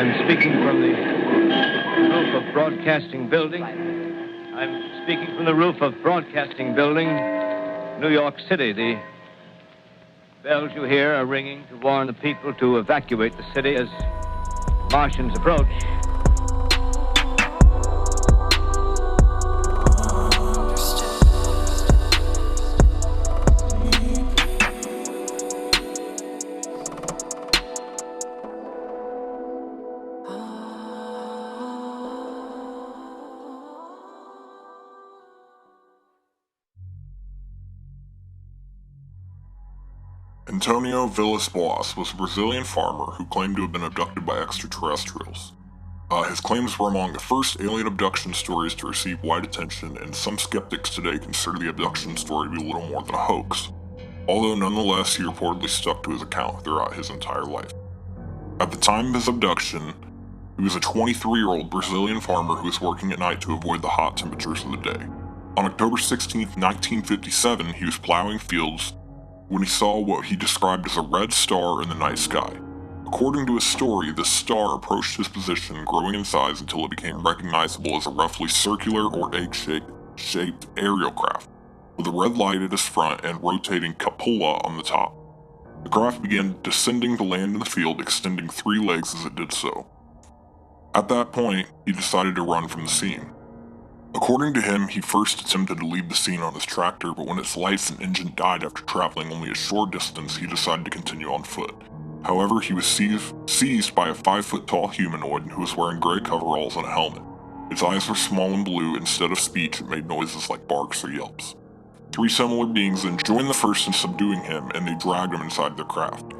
I'm speaking from the roof of Broadcasting Building. I'm speaking from the roof of Broadcasting Building, New York City. The bells you hear are ringing to warn the people to evacuate the city as Martians approach. Antonio Villas Boas was a Brazilian farmer who claimed to have been abducted by extraterrestrials. His claims were among the first alien abduction stories to receive wide attention, and some skeptics today consider the abduction story to be little more than a hoax, although nonetheless he reportedly stuck to his account throughout his entire life. At the time of his abduction, he was a 23-year-old Brazilian farmer who was working at night to avoid the hot temperatures of the day. On October 16, 1957, he was plowing fields when he saw what he described as a red star in the night sky. According to his story, this star approached his position, growing in size until it became recognizable as a roughly circular or egg-shaped aerial craft, with a red light at its front and rotating cupola on the top. The craft began descending to land in the field, extending 3 legs as it did so. At that point, he decided to run from the scene. According to him, he first attempted to leave the scene on his tractor, but when its lights and engine died after traveling only a short distance, he decided to continue on foot. However, he was seized by a 5-foot-tall humanoid who was wearing gray coveralls and a helmet. Its eyes were small and blue. Instead of speech, it made noises like barks or yelps. 3 similar beings then joined the first in subduing him, and they dragged him inside their craft.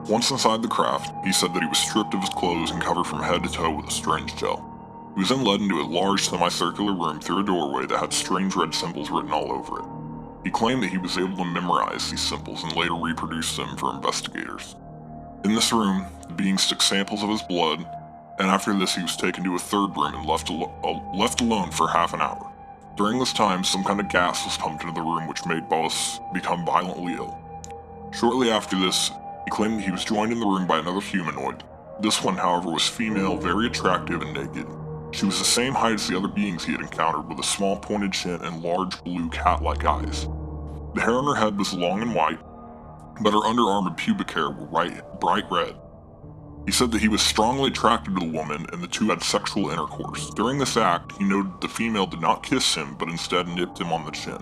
Once inside the craft, he said that he was stripped of his clothes and covered from head to toe with a strange gel. He was then led into a large semicircular room through a doorway that had strange red symbols written all over it. He claimed that he was able to memorize these symbols and later reproduce them for investigators. In this room, the beings took samples of his blood, and after this he was taken to a third room and left alone for half an hour. During this time, some kind of gas was pumped into the room which made Boas become violently ill. Shortly after this, he claimed that he was joined in the room by another humanoid. This one, however, was female, very attractive, and naked. She was the same height as the other beings he had encountered, with a small pointed chin and large blue cat-like eyes. The hair on her head was long and white, but her underarm and pubic hair were bright red. He said that he was strongly attracted to the woman, and the two had sexual intercourse. During this act, he noted the female did not kiss him, but instead nipped him on the chin.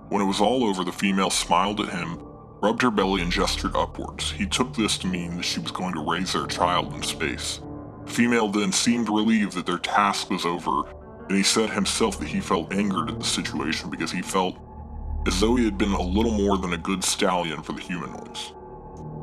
When it was all over, the female smiled at him, rubbed her belly, and gestured upwards. He took this to mean that she was going to raise their child in space. The female then seemed relieved that their task was over, and he said himself that he felt angered at the situation because he felt as though he had been a little more than a good stallion for the humanoids.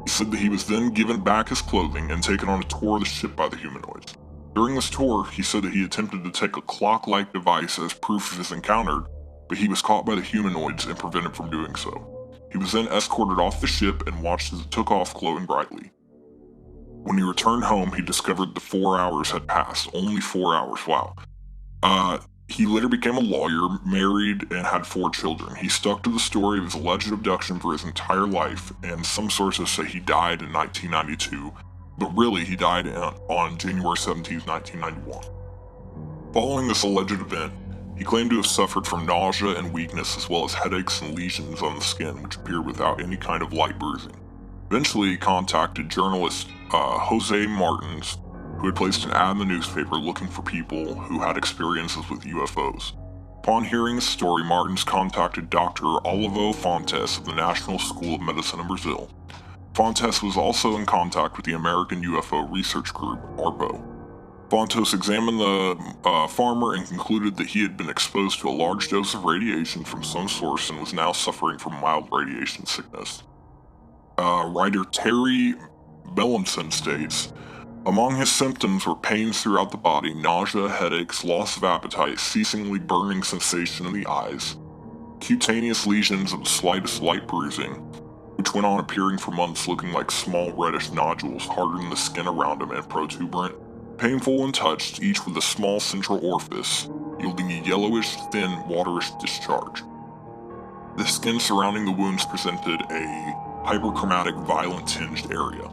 He said that he was then given back his clothing and taken on a tour of the ship by the humanoids. During this tour, he said that he attempted to take a clock-like device as proof of his encounter, but he was caught by the humanoids and prevented from doing so. He was then escorted off the ship and watched as it took off glowing brightly. When he returned home, he discovered the 4 hours had passed. Only 4 hours, wow. He later became a lawyer, married, and had 4 children. He stuck to the story of his alleged abduction for his entire life, and some sources say he died in 1992, but really he died on January 17, 1991. Following this alleged event, he claimed to have suffered from nausea and weakness, as well as headaches and lesions on the skin, which appeared without any kind of light bruising. Eventually, he contacted journalist Jose Martins, who had placed an ad in the newspaper looking for people who had experiences with UFOs. Upon hearing the story, Martins contacted Dr. Olavo Fontes of the National School of Medicine in Brazil. Fontes was also in contact with the American UFO Research Group, ARPO. Fontes examined the farmer and concluded that he had been exposed to a large dose of radiation from some source and was now suffering from mild radiation sickness. Writer Terry Bellinson states, among his symptoms were pains throughout the body, nausea, headaches, loss of appetite, ceasingly burning sensation in the eyes, cutaneous lesions of the slightest light bruising, which went on appearing for months looking like small reddish nodules harder than the skin around him and protuberant, painful when touched, each with a small central orifice, yielding a yellowish, thin, waterish discharge. The skin surrounding the wounds presented a hyperchromatic, violent tinged area.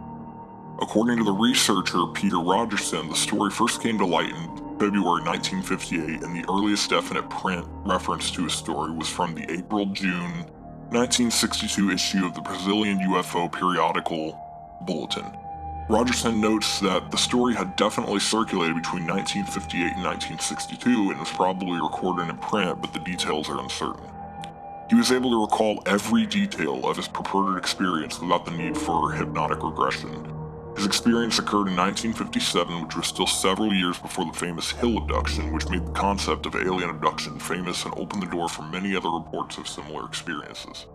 According to the researcher Peter Rogerson, the story first came to light in February 1958, and the earliest definite print reference to his story was from the April-June 1962 issue of the Brazilian UFO periodical Bulletin. Rogerson notes that the story had definitely circulated between 1958 and 1962 and was probably recorded in print, but the details are uncertain. He was able to recall every detail of his purported experience without the need for hypnotic regression. His experience occurred in 1957, which was still several years before the famous Hill abduction, which made the concept of alien abduction famous and opened the door for many other reports of similar experiences.